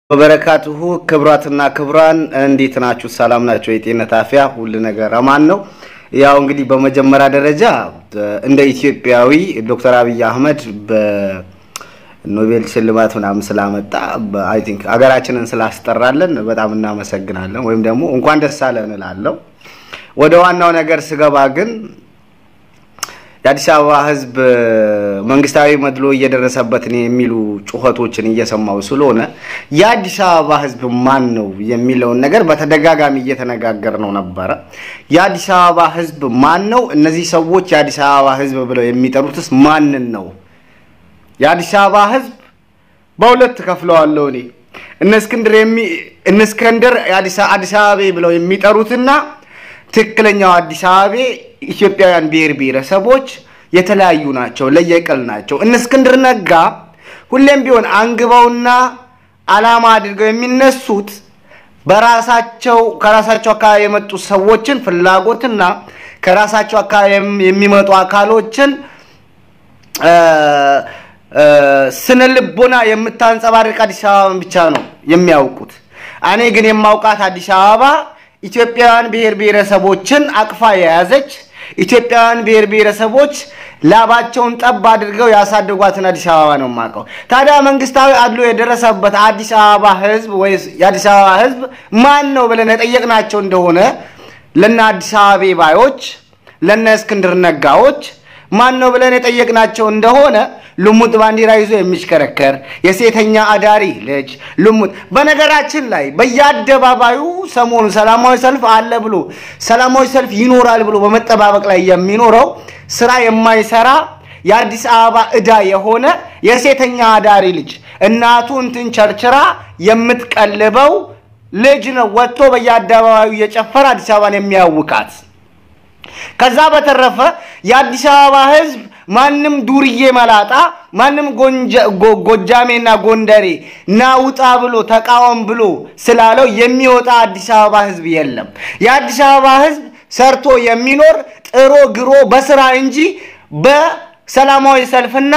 በበረካቱሁ ክብራትና ክብራን እንዴት ናችሁ ሰላም ናችሁ የጤነት አፍያ ሁሉ ነገር አማን ነው ያው እንግዲህ በመጀመሪያ ደረጃ እንደ ኢትዮጵያዊ ዶክተር አብይ አህመድ በኖቤል ሽልማት ምናምን ስላመጣ አይ ቲንክ አገራችንን ስላስጠራለን በጣም እናመሰግናለን ወይም ደግሞ እንኳን ደስ አለን እላለሁ ወደ ዋናው ነገር ስገባ ግን የአዲስ አበባ ህዝብ መንግስታዊ መድሎ እየደረሰበት ነው የሚሉ ጩኸቶችን እየሰማው ስለሆነ የአዲስ አበባ ህዝብ ማን ነው የሚለው ነገር በተደጋጋሚ እየተነጋገርነው ነበር የአዲስ አበባ ህዝብ ማን ነው እነዚህ ሰዎች የአዲስ አበባ ህዝብ ብለው የሚጠሩትስ ማንን ነው የአዲስ አበባ ህዝብ በሁለት ከፍለዋለሁ እነ እስክንድር የአዲስ አበባ ብለው የሚጠሩትና ትክክለኛው አዲስ አበባ ኢትዮጵያውያን ብሔረሰቦች የተለያዩ ናቸው ለየቀል ናቸው እነ እስክንድር ነጋ ሁሌም ቢሆን አንግባውና አላማ አድርገው የሚነሱት ከራሳቸው አካባቢ የመጡ ሰዎችን ፍላጎትና ከራሳቸው አካባቢ የሚመጡ አካሎችን ስነልቦና የምታንጸባርቅ አዲስ አበባ ብቻ ነው የሚያውቁት እኔ ግን የማውቃት አዲስ አበባ ኢትዮጵያውያን ብሔረሰቦችን አቅፋ የያዘች ኢትዮጵያውያን ብሔረሰቦች ላባቸውን ጠብ አድርገው ያሳደጓትን አዲስ አበባ ነው ማቀው ታዲያ መንግስታዊ አድሎ የደረሰበት አዲስ አበባ ህዝብ ወይስ የአዲስ አበባ ህዝብ ማን ነው ብለን ጠየቅናቸው እንደሆነ ለና አዲስ አበባ ባዮች ለና እስክንድር ነጋዎች ማን ነው ብለን ጠየቅናቸው እንደሆነ ልሙጥ ባንዲራ ይዞ የሚሽከረከር የሴተኛ አዳሪ ልጅ ልሙጥ በነገራችን ላይ በያደባባዩ ሰሞኑ ሰላማዊ ሰልፍ አለ ብሎ ሰላማዊ ሰልፍ ይኖራል ብሎ በመጠባበቅ ላይ የሚኖረው ስራ የማይሰራ የአዲስ አበባ እዳ የሆነ የሴተኛ አዳሪ ልጅ እናቱ እንትን ቸርችራ የምትቀልበው ልጅ ነው ወጥቶ በያደባባዩ የጨፈረ አዲስ አበባን የሚያውቃት ከዛ በተረፈ የአዲስ አበባ ህዝብ ማንንም ዱርዬ መላጣ ማንንም ጎጃሜና ጎንደሬ ናውጣ ብሎ ተቃወም ብሎ ስላለው የሚወጣ አዲስ አበባ ህዝብ የለም የአዲስ አበባ ህዝብ ሰርቶ የሚኖር ጥሮ ግሮ በስራ እንጂ በሰላማዊ ሰልፍና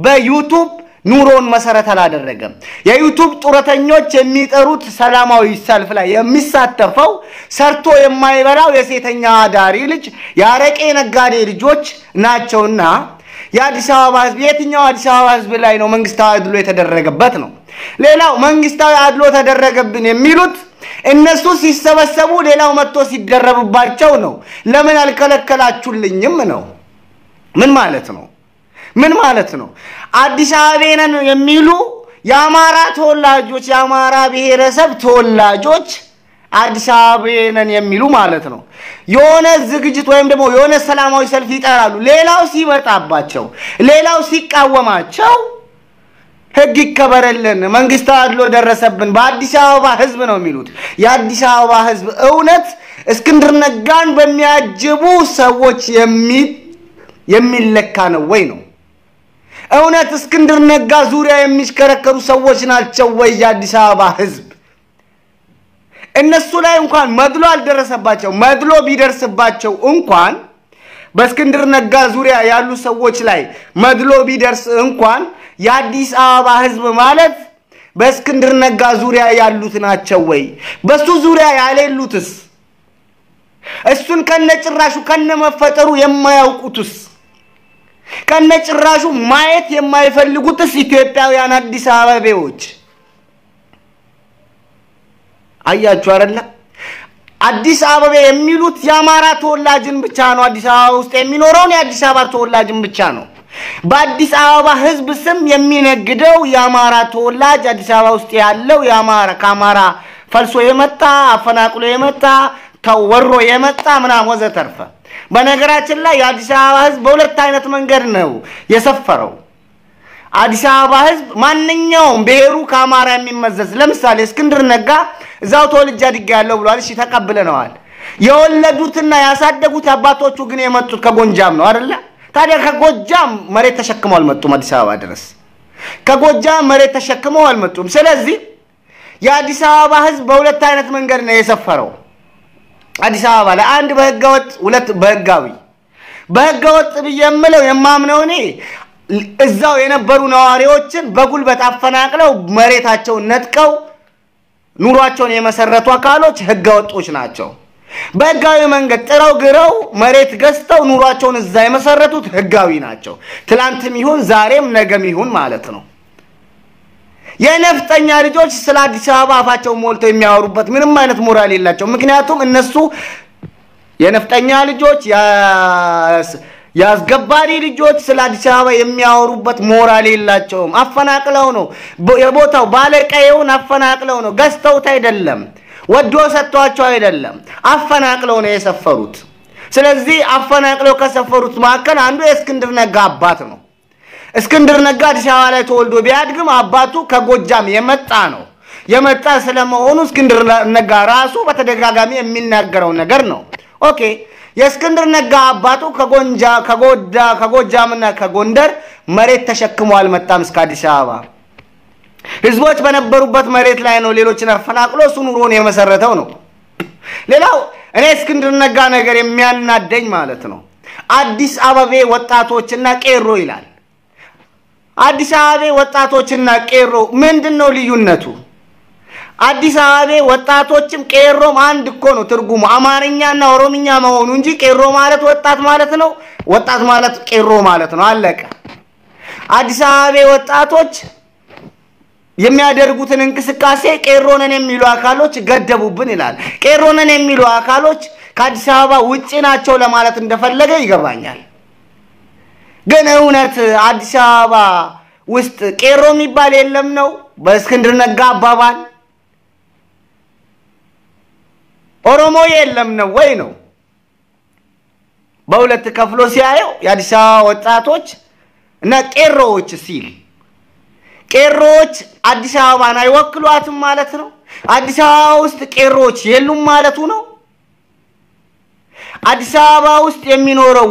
በዩቲዩብ ኑሮን መሰረት አላደረገም የዩቲዩብ ጡረተኞች የሚጠሩት ሰላማዊ ሰልፍ ላይ የሚሳተፈው ሰርቶ የማይበላው የሴተኛ አዳሪ ልጅ ያረቄ ነጋዴ ልጆች ናቸውና የአዲስ አበባ ህዝብ የትኛው አዲስ አበባ ህዝብ ላይ ነው መንግስታዊ አድሎ የተደረገበት ነው ሌላው መንግስታዊ አድሎ ተደረገብን የሚሉት እነሱ ሲሰበሰቡ ሌላው መጥቶ ሲደረብባቸው ነው ለምን አልከለከላችሁልኝም ነው ምን ማለት ነው አዲስ አበባን የሚሉ ያማራ ተወላጆች ያማራ ብሔረሰብ ተወላጆች አዲስ አበባን የሚሉ ማለት ነው የሆነ ዝግጅት ወይም ደግሞ የሆነ ሰላማዊ ሰልፍ ይጠራሉ ሌላው ሲመጣባቸው ሌላው ሲቃወማቸው ህግ ይከበረልን መንግስታዊ አድሎ ደረሰብን በአዲስ አበባ ህዝብ ነው የሚሉት የአዲስ አበባ ህዝብ እውነት እስክንድር ነጋን በሚያጅቡ ሰዎች የሚለካ ነው ወይ ነው እውነት እስክንድር ነጋ ዙሪያ የሚሽከረከሩ ሰዎች ናቸው ወይ የአዲስ አበባ ህዝብ እነሱ ላይ እንኳን መድሎ አልደረሰባቸው መድሎ ቢደርስባቸው እንኳን በእስክንድር ነጋ ዙሪያ ያሉ ሰዎች ላይ መድሎ ቢደርስ እንኳን የአዲስ አበባ ህዝብ ማለት በእስክንድር ነጋ ዙሪያ ያሉት ናቸው ወይ በሱ ዙሪያ ያለሉትስ እሱን ከነጭራሹ ከነመፈጠሩ የማያውቁትስ ከነጭራሹ ማየት የማይፈልጉትስ ኢትዮጵያውያን አዲስ አበባዎች አያችሁ አይደለ አዲስ አበባ የሚሉት ያማራ ተወላጅን ብቻ ነው አዲስ አበባ ውስጥ የሚኖረው የአዲስ አበባ ተወላጅን ብቻ ነው በአዲስ አበባ ህዝብ ስም የሚነግደው ያማራ ተወላጅ አዲስ አበባ ውስጥ ያለው ያማራ ካማራ ፈልሶ የመጣ አፈናቅሎ የመጣ ተወሮ የመጣ ምናምን ወዘተርፈ በነገራችን ላይ የአዲስ አበባ ህዝብ በሁለት አይነት መንገድ ነው የሰፈረው አዲስ አበባ ህዝብ ማንኛውም ብሔሩ ካማራ የሚመዘዝ ለምሳሌ እስክንድር ነጋ እዛው ተወልጃ ያለው ብሏል እሺ ተቀበለነዋል የወለዱትና ያሳደጉት አባቶቹ ግን የመጡት ከጎጃም ነው አይደለ ታዲያ ከጎጃም መሬት ተሸክመው አልመጡም አዲስ አበባ ድረስ ከጎጃም መሬት ተሸክመው አልመጡም ስለዚህ የአዲስ አበባ ህዝብ በሁለት አይነት መንገድ ነው የሰፈረው አዲስ አበባ ላይ አንድ በህገወጥ ሁለት በህገወጥ በየምለው የማምነው እኔ እዛው የነበሩ ነዋሪዎችን በጉልበት አፈናቅለው መሬታቸውን ነጥቀው ኑሯቸውን የመሰረቱ አካሎች ህገወጦች ናቸው በህጋዊ መንገድ ጥረው ግረው መሬት ገዝተው ኑሯቸውን እዛ የመሰረቱት ህጋዊ ናቸው ትላንትም ይሁን ዛሬም ነገም ይሁን ማለት ነው የነፍጠኛ ልጆች ስለ አዲስ አበባ አፋቸው ሞልተው የሚያወሩበት ምንም አይነት ሞራል የላቸው ምክንያቱም እነሱ የነፍጠኛ ልጆች ያስገባሪ ልጆች ስለ አዲስ አበባ የሚያወሩበት ሞራል የላቸውም አፈናቅለው ነው የቦታው ባለቀየውን አፈናቅለው ነው ገዝተውት አይደለም ወዶ ሰጥቷቸው አይደለም አፈናቅለው ነው የሰፈሩት ስለዚህ አፈናቅለው ከሰፈሩት ማከል አንዱ የእስክንድር ነጋ አባት ነው እስክንድር ነጋ አዲስ አበባ ላይ ተወልዶ ቢያድግም አባቱ ከጎጃም የመጣ ስለመሆኑ እስክንድር ነጋ ራሱ በተደጋጋሚ የሚናገረው ነገር ነው ኦኬ የእስክንድር ነጋ አባቱ ከጎጃምና ከጎንደር መሬት ተሸክሞ አልመጣም እስከ አዲስ አበባ ህዝቦች በነበሩበት መሬት ላይ ነው ሌሎችን አፈናቅሎ እሱ ኑሮን የመሰረተው ነው ሌላው እኔ እስክንድር ነጋ ነገር የሚያናደኝ ማለት ነው አዲስ አበባ ወጣቶችና ቄሮ ይላል አዲስ አበባ ወጣቶችና ቄሮ ምንድነው ልዩነቱ አዲስ አበባ ወጣቶችም ቄሮም አንድ እኮ ነው ትርጉሙ አማርኛና ኦሮምኛ መሆኑ እንጂ ቄሮ ማለት ወጣት ማለት ነው ወጣት ማለት ቄሮ ማለት ነው አለቀ አዲስ አበባ ወጣቶች የሚያደርጉትን እንቅስቃሴ ቄሮነን የሚሉ አካሎች ገደቡብን ይላል ቄሮነን የሚሉ አካሎች ከአዲስ አበባ ውጪ ናቸው ለማለት እንደፈለገ ይገባኛል ግን እውነት አዲስ አበባ ውስጥ ቄሮ የሚባል የለም ነው በእስክንድር ነጋ አባባል ኦሮሞ የለም ነው ወይ ነው በሁለት ከፍሎ ሲያየው የአዲስ አበባ ወጣቶች እና ቄሮዎች ሲል ቄሮዎች አዲስ አበባን አይወክሏትም ማለት ነው አዲስ አበባ ውስጥ ቄሮዎች የሉም ማለቱ ነው አዲስ አበባ ውስጥ የሚኖረው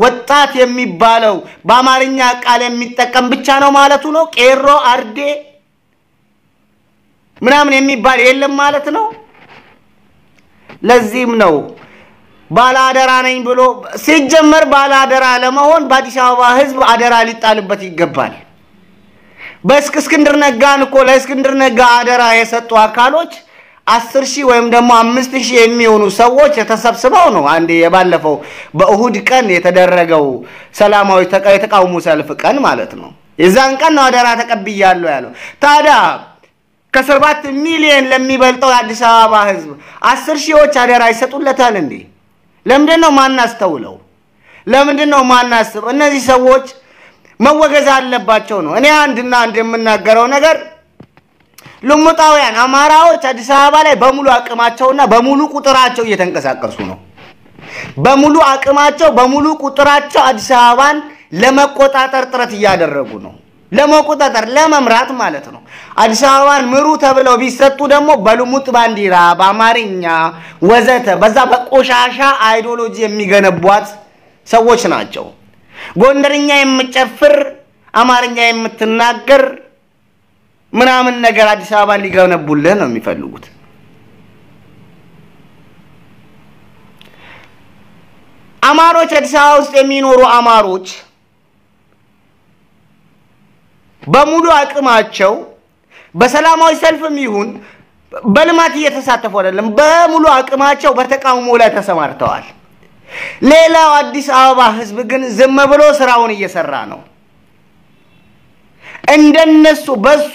ወጣት የሚባለው በአማርኛ ቃል የሚጠቀም ብቻ ነው ማለቱ ነው ቄሮ አርዴ ምናምን የሚባል የለም ማለት ነው ለዚህም ነው ባላደራ ነኝ ብሎ ሲጀመር ባላደራ ለመሆን በአዲስ አበባ ህዝብ አደራ ሊጣልበት ይገባል በእስክንድር ነጋን እኮ ለእስክንድር ነጋ አደራ የሰጡ አካሎች 10,000 ወይም ደግሞ 5,000 የሚሆኑ ሰዎች ተሰብስበው ነው አንዴ የባለፈው በእሁድ ቀን የተደረገው ሰላማዊ ተቃውሞ ሰልፍ ቀን ማለት ነው የዛን ቀን ነው አደራ ተቀብያለሁ ያለው ታዲያ ከ7 ሚሊዮን ለሚበልጠው አዲስ አበባ ህዝብ 10,000ዎች አደራ ይሰጡለታል እንዴ ለምንድነው ማናስተውለው ለምንድነው ማናስብ እነዚህ ሰዎች መወገዝ አለባቸው ነው እኔ አንድ የምናገረው ነገር ልሙጣውያን አማራዎች አዲስ አበባ ላይ በሙሉ አቅማቸውና በሙሉ ቁጥራቸው እየተንቀሳቀሱ ነው በሙሉ አቅማቸው በሙሉ ቁጥራቸው አዲስ አበባን ለመቆጣጠር ጥረት እያደረጉ ነው ለመቆጣጠር ለመምራት ማለት ነው አዲስ አበባን ምሩ ተብለው ቢሰጡ ደግሞ በልሙጥ ባንዲራ በአማርኛ ወዘተ በዛ በቆሻሻ አይዲዮሎጂ የሚገነቧት ሰዎች ናቸው ጎንደርኛ የምጨፍር አማርኛ የምትናገር ምናምን ነገር አዲስ አበባን ሊገነቡልህ ነው የሚፈልጉት አማሮች አዲስ አበባ ውስጥ የሚኖሩ አማሮች በሙሉ አቅማቸው በሰላማዊ ሰልፍም ይሁን በልማት እየተሳተፉ አይደለም በሙሉ አቅማቸው በተቃውሞ ላይ ተሰማርተዋል ሌላው አዲስ አበባ ህዝብ ግን ዝም ብሎ ስራውን እየሰራ ነው እንደነሱ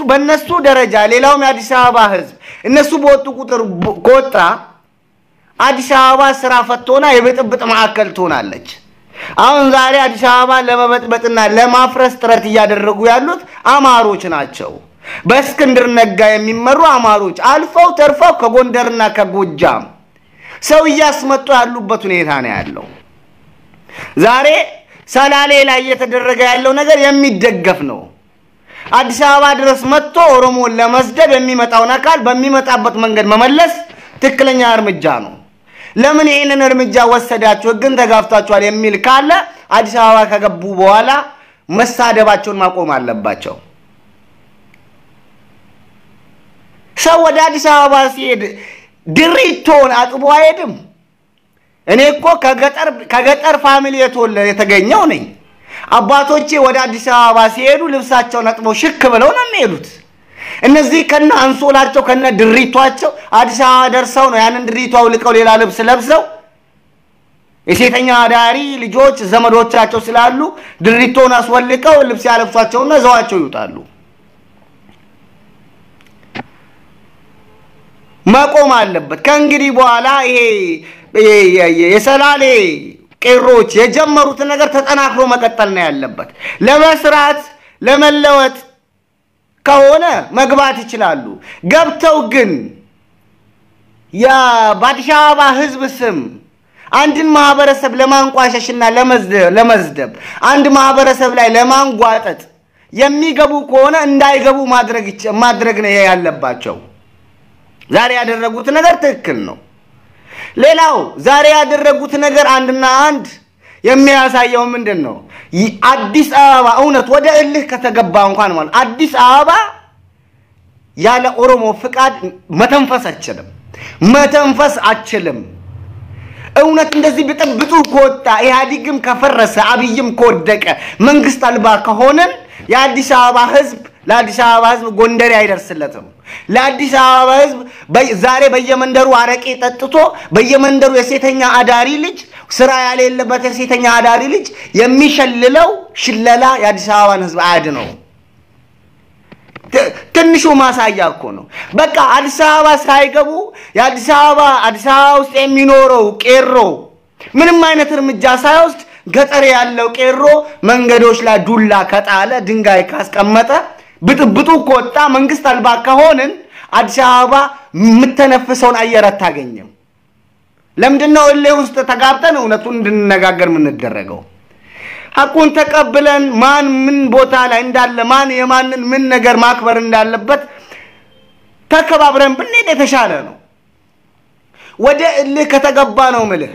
በነሱ ደረጃ ሌላውም የአዲስ አበባ ህዝብ እነሱ በወጡ ቁጥር ቆጣ አዲስ አበባ ስራ ፈቶና የብጥብጥ ማዕከል ትሆናለች አሁን ዛሬ አዲስ አበባ ለመበጥበጥና ለማፍረስ ጥረት እያደረጉ ያሉት አማሮች ናቸው በእስክንድር ነጋ የሚመሩ አማሮች አልፈው ተርፈው ከጎንደርና ከጎጃም ሰው ያስመጡ ያሉበት ሁኔታ ነው ያለው ዛሬ ሰላሌ ላይ እየተደረገ ያለው ነገር የሚደገፍ ነው አዲስ አበባ ድረስ መጥቶ ኦሮሞን ለመስደብ የሚመጣውን አካል በሚመጣበት መንገድ መመለስ ትክክለኛ እርምጃ ነው ለምን ይሄንን እርምጃ ወሰዳችሁ ግን ተጋፍታችኋል የሚል ካለ አዲስ አበባ ከገቡ በኋላ መሳደባቸውን ማቆም አለባቸው ሰው ወደ አዲስ አበባ ሲሄድ ድሪቶን አጥቦ አይሄድም እኔ እኮ ከገጠር ፋሚሊ የተገኘው ነኝ አባቶቼ ወደ አዲስ አበባ ሲሄዱ ልብሳቸውን አጥበው ሽክ ብለው ነው የሚሄዱት እነዚህ ከነ አንሶላቸው ከነ ድሪቷቸው አዲስ አበባ ደርሰው ነው ያንን ድሪቷው ልቀው ሌላ ልብስ ለብሰው የሴተኛ አዳሪ ልጆች ዘመዶቻቸው ስላሉ ድሪቶን አስወልቀው ልብስ ያለብሷቸውና ዘዋቸው ይወጣሉ። ማቆም አለበት ከእንግዲህ በኋላ ይሄ የሰላሌ ቄሮች የጀመሩት ነገር ተጠናክሮ መቀጠል ነው ያለበት። ለመስራት ለመለወጥ ከሆነ መግባት ይችላሉ። ገብተው ግን በአዲስ አበባ ህዝብ ስም አንድን ማህበረሰብ ለማንቋሸሽና ለመዝደብ አንድ ማህበረሰብ ላይ ለማንጓጠጥ የሚገቡ ከሆነ እንዳይገቡ ማድረግ ነው ያለባቸው። ዛሬ ያደረጉት ነገር ትክክል ነው። ሌላው ዛሬ ያደረጉት ነገር አንድና አንድ የሚያሳየው ምንድነው? አዲስ አበባ እውነት ወደ እልህ ከተገባ እንኳን ማለት አዲስ አበባ ያለ ኦሮሞ ፍቃድ መተንፈስ አችልም። እውነት እንደዚህ ብጥብጡ ከወጣ ኢህአዲግም ከፈረሰ አብይም ከወደቀ መንግስት አልባ ከሆነን የአዲስ አበባ ህዝብ ጎንደር አይደርስለትም። ለአዲስ አበባ ህዝብ ዛሬ በየመንደሩ አረቄ ጠጥቶ በየመንደሩ የሴተኛ አዳሪ ልጅ ስራ ያለበት የሴተኛ አዳሪ ልጅ የሚሸልለው ሽለላ የአዲስ አበባን ህዝብ አያድነው። ትንሹ ማሳያ እኮ ነው። በቃ አዲስ አበባ ሳይገቡ የአዲስ አበባ ውስጥ የሚኖረው ቄሮ ምንም አይነት እርምጃ ሳይወስድ ገጠር ያለው ቄሮ መንገዶች ላይ ዱላ ከጣለ ድንጋይ ካስቀመጠ ብጥብጡ ከወጣ መንግስት አልባ ከሆነን አዲስ አበባ ምተነፍሰውን አየር አታገኝም። ለምንድነው እልህ ውስጥ ተጋብተን እውነቱን እንድንነጋገር ምን እንደረገው? ሐቁን ተቀብለን ማን ምን ቦታ ላይ እንዳለ ማን የማንን ምን ነገር ማክበር እንዳለበት ተከባብረን ብንሄድ የተሻለ ነው። ወደ እልህ ከተገባ ነው ማለት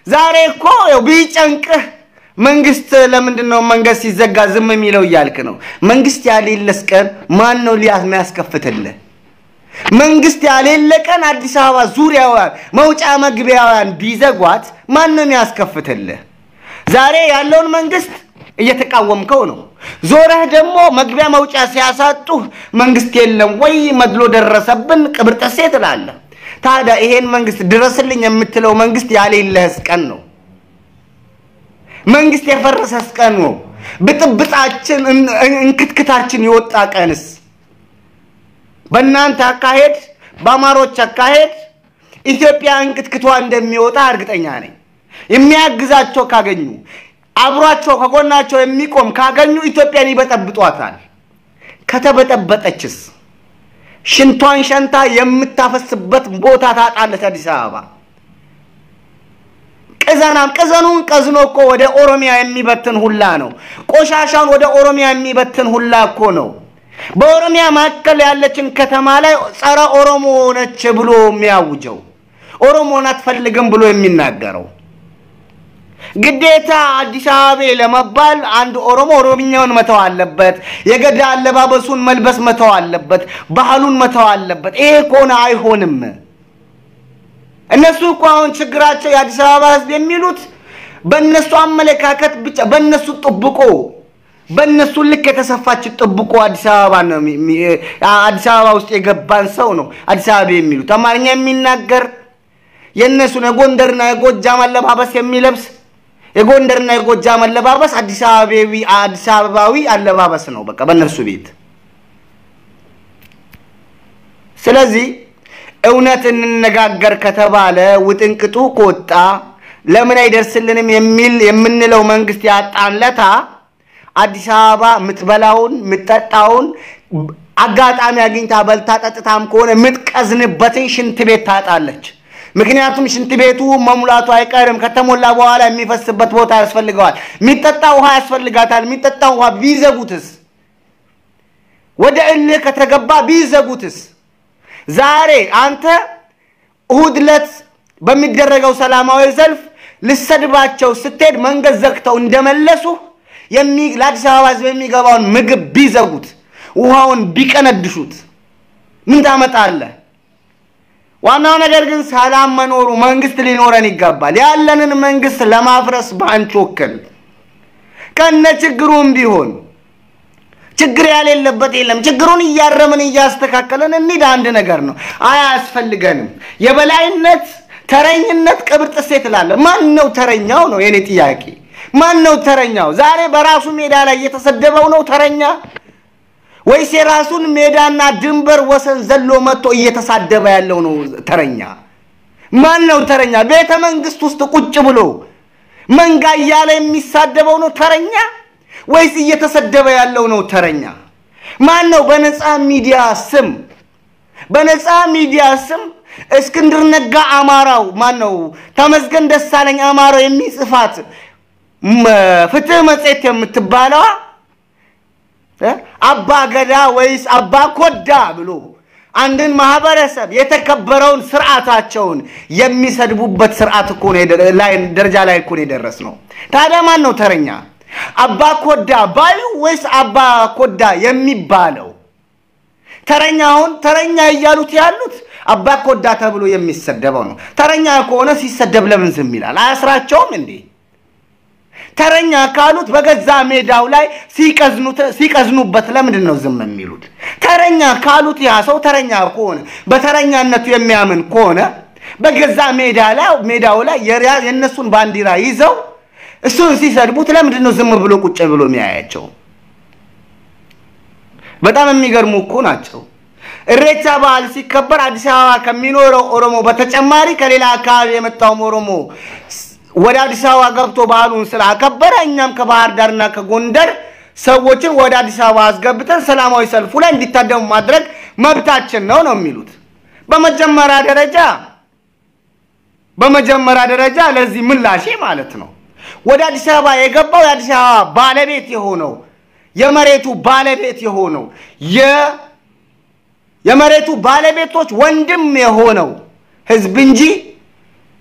ዛሬ እኮ ቢጨንቅህ መንግስት ለምንድነው መንግስት ሲዘጋ ዝም የሚለው ይያልክ ነው? መንግስት ያሌለስቀን ማን ነው ሊያስከፍትልህ? መንግስት ያሌለቀን አዲስ አበባ ዙሪያዋን መውጫ መግቢያዋን ቢዘጓት ማን ነው ያስከፍትልህ? ዛሬ ያለውን መንግስት እየተቃወምከው ነው። ዞረህ ደግሞ መግቢያ መውጫ ሲያሳጡ መንግስት የለም ወይ መድሎ ደረሰብን ቅብርጥሴ ትላለህ። ታዲያ ይሄን መንግስት ድረስልኝ የምትለው መንግስት ያሌለህስ ቀን ነው። መንግስት የፈረሰስ ቀን ነው። ብጥብጣችን እንክትክታችን ይወጣ ቀንስ በእናንተ አካሄድ በአማሮች አካሄድ ኢትዮጵያ እንክትክቷ እንደሚወጣ እርግጠኛ ነኝ። የሚያግዛቸው ካገኙ አብሯቸው ከጎናቸው የሚቆም ካገኙ ኢትዮጵያን ይበጠብጧታል። ከተበጠበጠችስ ሽንቷን ሸንታ የምታፈስበት ቦታ ታጣለች አዲስ አበባ። ቀዘኑን ቀዝኖ እኮ ወደ ኦሮሚያ የሚበትን ሁላ ነው። ቆሻሻውን ወደ ኦሮሚያ የሚበትን ሁላ እኮ ነው። በኦሮሚያ ማከለ ያለችን ከተማ ላይ ጸረ ኦሮሞ ነች ብሎ የሚያውጀው ኦሮሞን አትፈልግም ብሎ የሚናገረው ግዴታ አዲስ አበባ ለመባል አንድ ኦሮሞኛውን መተው አለበት። የገዳ አለባበሱን መልበስ መተው አለበት። ባህሉን መተው አለበት። ይሄ ኮና አይሆንም። እነሱ እኮ አሁን ችግራቸው የአዲስ አበባ ህዝብ የሚሉት በእነሱ አመለካከት ብቻ በእነሱ ጥብቆ በእነሱ ልክ የተሰፋች ጥብቆ አዲስ አበባ ነው አዲስ አበባ ውስጥ የገባን ሰው ነው አዲስ አበባ የሚሉት። አማርኛ የሚናገር የነሱ የጎንደርና የጎጃም አለባበስ የሚለብስ የጎንደርና የጎጃም አለባበስ አዲስ አበባዊ አለባበስ ነው በቃ በእነሱ ቤት። ስለዚህ እውነት እንነጋገር ከተባለ ውጥንቅጡ ቆጣ ለምን አይደርስልንም የምንለው መንግስት ያጣንለታ አዲስ አበባ ምትበላውን ምትጠጣውን አጋጣሚ አግኝታ በልታ ጠጥታም ከሆነ ምትቀዝንበትን ሽንት ቤት ታጣለች። ምክንያቱም ሽንት ቤቱ መሙላቱ አይቀርም። ከተሞላ በኋላ የሚፈስበት ቦታ ያስፈልጋል። የሚጠጣ ውሃ ያስፈልጋታል። የሚጠጣ ውሃ ቢዘጉትስ ወደ እልህ ከተገባ ቢዘጉትስ ዛሬ አንተ እሁድለት በሚደረገው ሰላማዊ ሰልፍ ልሰድባቸው ስትሄድ መንገድ ዘግተው እንደመለሱ ለአዲስ አበባ ህዝብ የሚገባውን ምግብ ቢዘጉት ውሃውን ቢቀነድሹት ምን ታመጣለህ? ዋናው ነገር ግን ሰላም መኖሩ መንግስት ሊኖረን ይገባል። ያለንን መንግስት ለማፍረስ ባንቾክል ከነ ችግሩም ቢሆን ችግር ያለበት የለም ችግሩን ያረምን ያስተካከለን እንዴ አንድ ነገር ነው አያስፈልገንም የበላይነት ተረኝነት ቅብር ጥሴት ላለ ማን ነው ተረኛው ነው የኔ ጥያቄ ማን ነው ተረኛው ዛሬ በራሱ ሜዳ ላይ እየተሰደበው ነው ተረኛ ወይስ የራሱን ሜዳና ድንበር ወሰን ዘሎ መጥቶ እየተሳደበ ያለው ነው ተረኛ ማን ነው ተረኛ ቤተ መንግስት ውስጥ ቁጭ ብሎ መንጋ ያለ የሚሳደበው ነው ተረኛ ወይስ እየተሰደበ ያለው ነው ተረኛ ማን ነው በነፃ ሚዲያ ስም እስክንድር ነጋ አማራው ማን ነው ተመስገን ደሳለኝ አማራው የሚጽፋት ፍትህ መጽሔት የምትባለው አባ ገዳ ወይስ አባ ኮዳ ብሎ አንድን ማህበረሰብ የተከበረውን ስርዓታቸውን የሚሰድቡበት ስርዓት እኮ ነው ላይ ደረጃ ላይ እኮ ነው ደረስነው ታዲያ ማን ነው ተረኛ አባ ኮዳ ባዩ ወይስ አባ ኮዳ የሚባለው ተረኛውን ተረኛ ይያሉት ያሉት አባ ኮዳ ተብሎ የሚሰደበው ነው ተረኛ ከሆነ ሲሰደብ ለምን ዝም ይላል አያስራቸውም እንዴ ተረኛ ካሉት በገዛ ሜዳው ላይ ሲቀዝኑበት ለምንድን ነው ዝም የሚሉት ተረኛ ካሉት ያ ሰው ተረኛ ከሆነ በተረኛነቱ የሚያምን ከሆነ በገዛ ሜዳው ላይ የነሱን ባንዲራ ይዘው እሱን ሲሰድቡት ለምንድን ነው ዝም ብሎ ቁጭ ብሎ የሚያያቸው በጣም የሚገርሙ እኮ ናቸው እሬቻ በዓል ሲከበር አዲስ አበባ ከሚኖረው ኦሮሞ በተጨማሪ ከሌላ አካባቢ የመጣው ኦሮሞ ወደ አዲስ አበባ ገብቶ በዓሉን ስላከበረ እኛም ከባህር ዳርና ከጎንደር ሰዎችን ወደ አዲስ አበባ አስገብተን ሰላማዊ ሰልፉ ላይ እንዲታደሙ ማድረግ መብታችን ነው የሚሉት በመጀመሪያ ደረጃ ለዚህ ምላሽ ማለት ነው ወደ አዲስ አበባ የገባው የአዲስ አበባ ባለቤት የሆነው የመሬቱ ባለቤት የሆነው የመሬቱ ባለቤቶች ወንድም የሆነው ህዝብ እንጂ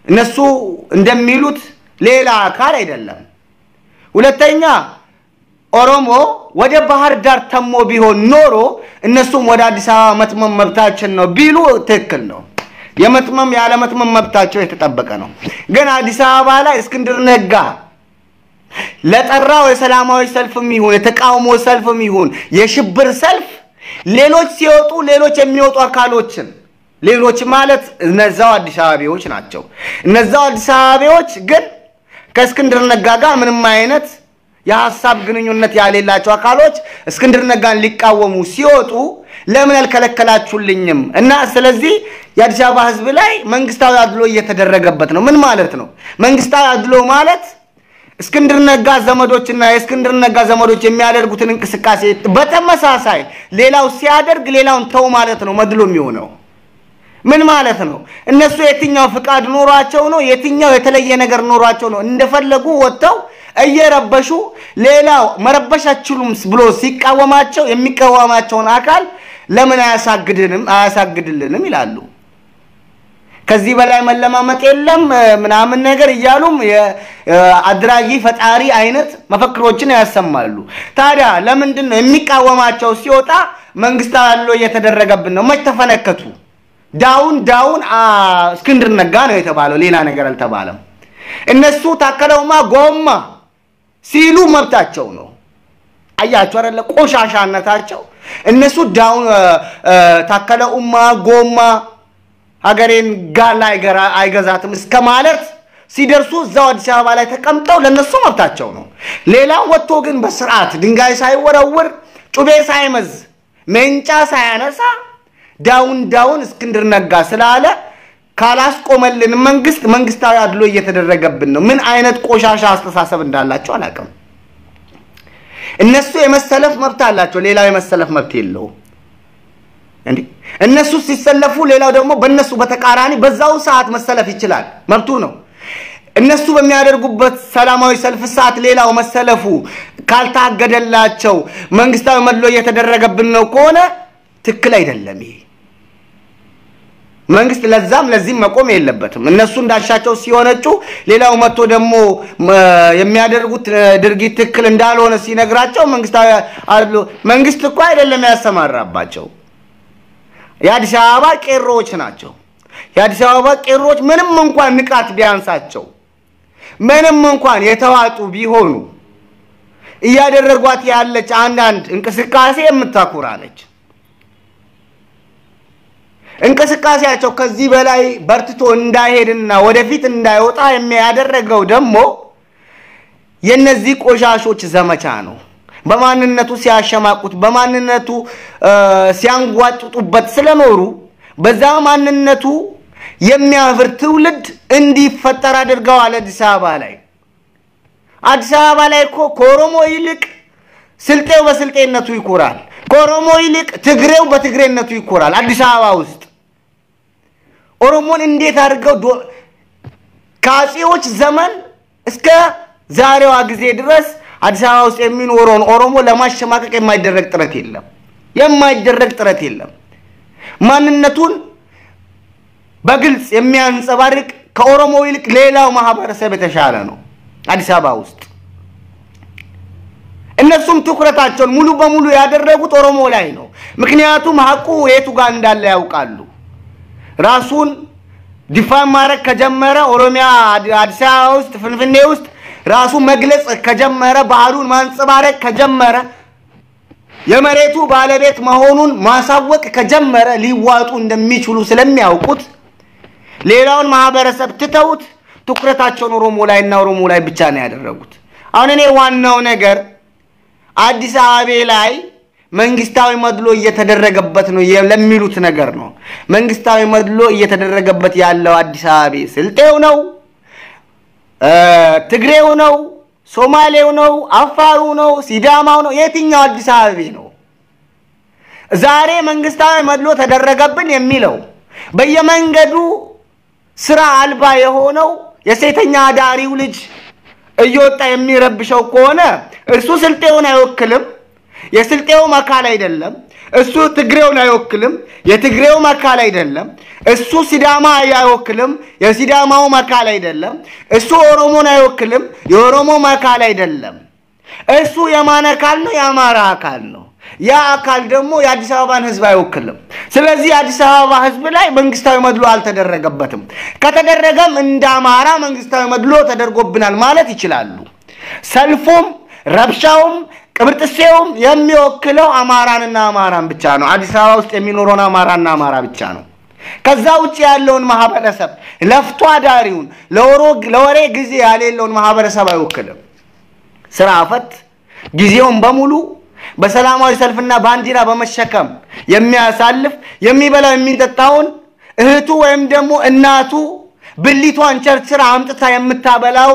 እነሱ እንደሚሉት ሌላ አካል አይደለም ሁለተኛ ኦሮሞ ወደ ባህር ዳር ተሞ ቢሆን ኖሮ እነሱም ወደ አዲስ አበባ መጥመም መብታችን ነው ቢሉ ትክክል ነው የመጥመም ያለ መጥመም መብታቸው የተጠበቀ ነው ግን አዲስ አበባ ላይ እስክንድር ነጋ ለጠራው የሰላማዊ ሰልፍም ይሁን የተቃውሞ ሰልፍም ይሁን የሽብር ሰልፍ ሌሎች ሲወጡ ሌሎች የሚወጡ አካሎችን ሌሎች ማለት እነዛው አዲስ አበባዎች ናቸው እነዛው አዲስ አበባዎች ግን ከእስክንድር ነጋ ጋር ምንም አይነት የሐሳብ ግንኙነት ያሌላቸው አካሎች እስክንድር ነጋን ሊቃወሙ ሲወጡ ለምን አልከለከላችሁልኝም እና ስለዚህ የአዲስ አበባ ህዝብ ላይ መንግስታዊ አድሎ እየተደረገበት ነው ምን ማለት ነው መንግስታዊ አድሎ ማለት እስክንድር ነጋ ዘመዶችና የእስክንድር ነጋ ዘመዶች የሚያደርጉትን እንቅስቃሴ በተመሳሳይ ሌላው ሲያደርግ ሌላውን ተው ማለት ነው መድሎ የሚሆነው ምን ማለት ነው እነሱ የትኛው ፍቃድ ኖሯቸው ነው የትኛው የተለየ ነገር ኖሯቸው ነው እንደፈለጉ ወጣው እየረበሹ ሌላው መረበሻችሁም ብሎ ሲቃወማቸው የሚቃወማቸውን አካል ለምን አያሳግድልንም ይላሉ ከዚህ በላይ መለማመጥ የለም ምናምን ነገር ይያሉም አድራጊ ፈጣሪ አይነት መፈክሮችን ያሰማሉ ታዲያ ለምንድን ነው የሚቃወማቸው ሲወጣ መንግስታዊ አድሎ እየተደረገብን ነው መተፈነከቱ ዳውን እስክንድር ነጋ ነው የተባለው ሌላ ነገር አልተባለም እነሱ ታከለውማ ጎማ ሲሉ መብታቸው ነው አያችሁ አይደለ ቆሻሻነታቸው እነሱ ዳውን ታከለውማ ጎማ ሀገሬን ጋላይ ገራ አይገዛትም እስከማለት ሲደርሱ እዛው አዲስ አበባ ላይ ተቀምጠው ለነሱ መብታቸው ነው ሌላው ወጥቶ ግን በስርዓት ድንጋይ ሳይወረውር ጩቤ ሳይመዝ መንጫ ሳያነሳ ዳውን እስክንድር ነጋ ስላለ ካላስቆመልን መንግስታዊ አድሎ እየተደረገብን ነው ምን አይነት ቆሻሻ አስተሳሰብ እንዳላቸው አላቀም እነሱ የመሰለፍ መብት አላቸው ሌላው የመሰለፍ መብት የለው እንዴ እነሱ ሲሰለፉ ሌላው ደግሞ በእነሱ በተቃራኒ በዛው ሰዓት መሰለፍ ይችላል መብቱ ነው እነሱ በሚያደርጉበት ሰላማዊ ሰልፍ ሰዓት ሌላው መሰለፉ ካልታገደላቸው መንግስታዊ መድሎ እየተደረገብን ነው ከሆነ ትክክል አይደለም ይሄ መንግስት ለዚህ መቆም የለበትም እነሱ እንዳሻቸው ሲሆነጩ ሌላው መጥቶ ደግሞ የሚያደርጉት ድርጊት ትክክል እንዳልሆነ ሲነግራቸው መንግስት እኮ አይደለም ያሰማራባቸው የአዲስ አበባ ቄሮች ናቸው የአዲስ አበባ ቄሮች ምንም እንኳን ንቃት ቢያንሳቸው ምንም እንኳን የተዋጡ ቢሆኑ እያደረጓት ያለች አንዳንድ እንቅስቃሴ የምታኩራለች እንቅስቃሴያቸው ከዚህ በላይ በርትቶ እንዳይሄድና ወደፊት እንዳይወጣ የሚያደርገው ደግሞ የነዚህ ቆሻሾች ዘመቻ ነው በማንነቱ ሲያሸማቁት በማንነቱ ሲያንጓጥጡበት ስለኖሩ በዛ ማንነቱ የሚያፍር ትውልድ እንዲፈጠር አድርገዋል አዲስ አበባ ላይ ኮሮሞ ይልቅ ስልጤው በስልጤነቱ ይኮራል ኮሮሞ ይልቅ ትግሬው በትግሬነቱ ይኮራል አዲስ አበባ ውስጥ ኦሮሞን እንዴት አድርገው ካጺዎች ዘመን እስከ ዛሬዋ ጊዜ ድረስ አዲስ አበባ ውስጥ የሚኖረውን ኦሮሞ ለማሸማቀቅ የማይደረግ ጥረት የለም ማንነቱን በግልጽ የሚያንጸባርቅ ከኦሮሞ ይልቅ ሌላው ማህበረሰብ የተሻለ ነው አዲስ አበባ ውስጥ እነሱም ትኩረታቸውን ሙሉ በሙሉ ያደረጉት ኦሮሞ ላይ ነው ምክንያቱም ሐቁ የቱ ጋር እንዳለ ያውቃሉ ራሱን ዲፋን ማረክ ከጀመረ ኦሮሚያ አዲስ አበባ ውስጥ ፍንፍኔ ውስጥ ራሱ መግለጽ ከጀመረ ባህሉን ማንጸባረቅ ከጀመረ የመሬቱ ባለቤት መሆኑን ማሳወቅ ከጀመረ ሊዋጡ እንደሚችሉ ስለሚያውቁት ሌላውን ማህበረሰብ ትተውት ትኩረታቸውን ኦሮሞ ላይ ብቻ ነው ያደረጉት አሁን እኔ ዋናው ነገር አዲስ አበባ ላይ መንግስታዊ መድሎ እየተደረገበት ነው ለሚሉት ነገር ነው መንግስታዊ መድሎ እየተደረገበት ያለው አዲስ አበባ ስልጤው ነው ትግሬው ነው ሶማሌው ነው አፋሩ ነው ሲዳማው ነው የትኛው አዲስ አበባ ነው ዛሬ መንግስታዊ መድሎ ተደረገብን የሚለው በየመንገዱ ስራ አልባ የሆነው የሴተኛ ዳሪው ልጅ እየወጣ የሚረብሸው ከሆነ እርሱ ስልጤውን አይወክልም የስልጤው መካል አይደለም እሱ ትግሬውን አይወክልም የትግሬው መካል አይደለም እሱ ሲዳማ አይወክልም የሲዳማው መካል አይደለም እሱ ኦሮሞን አይወክልም የኦሮሞ መካል አይደለም እሱ የማን አካል ነው የአማራ አካል ነው ያ አካል ደግሞ የአዲስ አበባን ህዝብ አይወክልም ስለዚህ አዲስ አበባ ህዝብ ላይ መንግስታዊ መድሎ አልተደረገበትም ከተደረገም እንደ አማራ መንግስታዊ መድሎ ተደርጎብናል ማለት ይችላሉ ሰልፉም ረብሻውም ቅብርጥሴውም የሚወክለው አማራንና አማራን ብቻ ነው አዲስ አበባ ውስጥ የሚኖረው አማራና አማራ ብቻ ነው ከዛ ውጪ ያለውን ማህበረሰብ ለፍቶ አዳሪውን ለወሬ ጊዜ ያለውን ማህበረሰብ አይወክልም ስራፈት ጊዜውን በሙሉ በሰላማዊ ሰልፍና ባንዲራ በመሸከም የሚያሳልፍ የሚበላው የሚጠጣውን እህቱ ወይም ደግሞ እናቱ ብልቷን ቸርችራ አምጥታ የምታበላው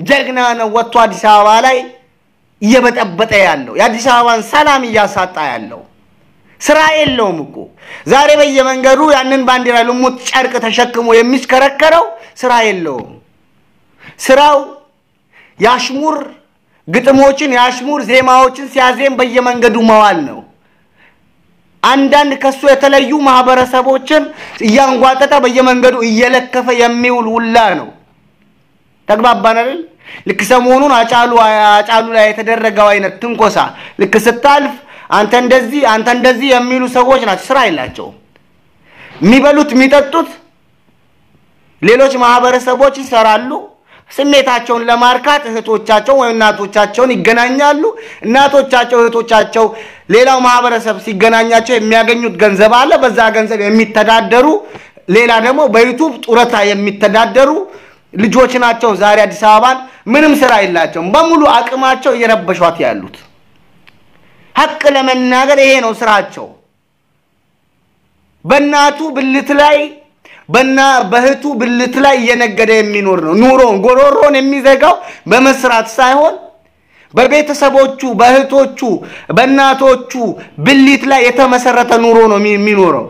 ጀግና ነው ወጥቶ አዲስ አበባ ላይ እየበጠበጠ ያለው የአዲስ አበባን ሰላም እያሳጣ ያለው ስራ የለውም እኮ ዛሬ በየመንገዱ ያንን ባንዲራ ልሙጥ ጨርቅ ተሸክሞ የሚሽከረከረው ስራ የለውም ስራው ያሽሙር ግጥሞችን ያሽሙር ዜማዎችን ሲያዜም በየመንገዱ መዋል ነው አንዳንድ ከሱ የተለዩ ማህበረሰቦችን እያንጓጠጠ በየመንገዱ እየለከፈ የሚውል ውላ ነው ተግባባን አይደል ልክ ሰሞኑን አጫሉ ላይ የተደረገው አይነት ትንኮሳ ልክ ስታልፍ አንተ እንደዚህ የሚሉ ሰዎች ናቸው ስራ ይላቸው የሚበሉት የሚጠጡት ሌሎች ማህበረሰቦች ይሰራሉ ስሜታቸውን ለማርካት እህቶቻቸው ወይ እናቶቻቸውን ይገናኛሉ እናቶቻቸው እህቶቻቸው ሌላው ማህበረሰብ ሲገናኛቸው የሚያገኙት ገንዘብ አለ በዛ ገንዘብ የሚተዳደሩ ሌላ ደግሞ በዩቲዩብ ጡረታ የሚተዳደሩ ልጆች ናቸው ዛሬ አዲስ አበባን ምንም ስራ የላቸውም በሙሉ አቅማቸው እየረበሿት ያሉት ሐቅ ለመናገር ይሄ ነው ስራቸው በእናቱ ብልት ላይ በእህቱ ብልት ላይ እየነገደ የሚኖር ነው ኑሮን ጎሮሮን የሚዘጋው በመስራት ሳይሆን በቤተሰቦቹ በእህቶቹ በእናቶቹ ብልት ላይ የተመሰረተ ኑሮ ነው የሚኖረው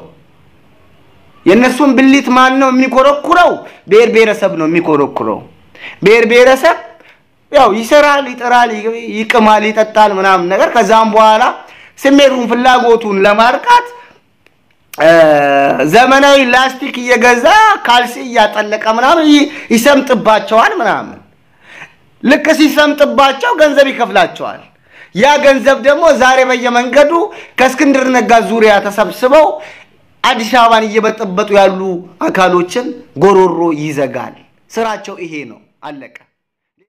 የነሱን ብልት ማን ነው የሚኮረኩረው ብሔረሰብ ነው የሚኮረኩረው ብሔረሰብ ያው ይሰራል ይጥራል ይቅማል ይጠጣል ምናምን ነገር ከዛም በኋላ ስሜቱን ፍላጎቱን ለማርካት ዘመናዊ ላስቲክ እየገዛ ካልሲ ያጠለቀ ምናምን ይሰምጥባቸዋል ምናምን ልክ ሲሰምጥባቸው ገንዘብ ይከፍላቸዋል ያ ገንዘብ ደግሞ ዛሬ በየመንገዱ ከእስክንድር ነጋ ዙሪያ ተሰብስበው አዲስ አበባን እየበጠበጡ ያሉ አካሎችን ጎሮሮ ይዘጋል ስራቸው ይሄ ነው አለቀ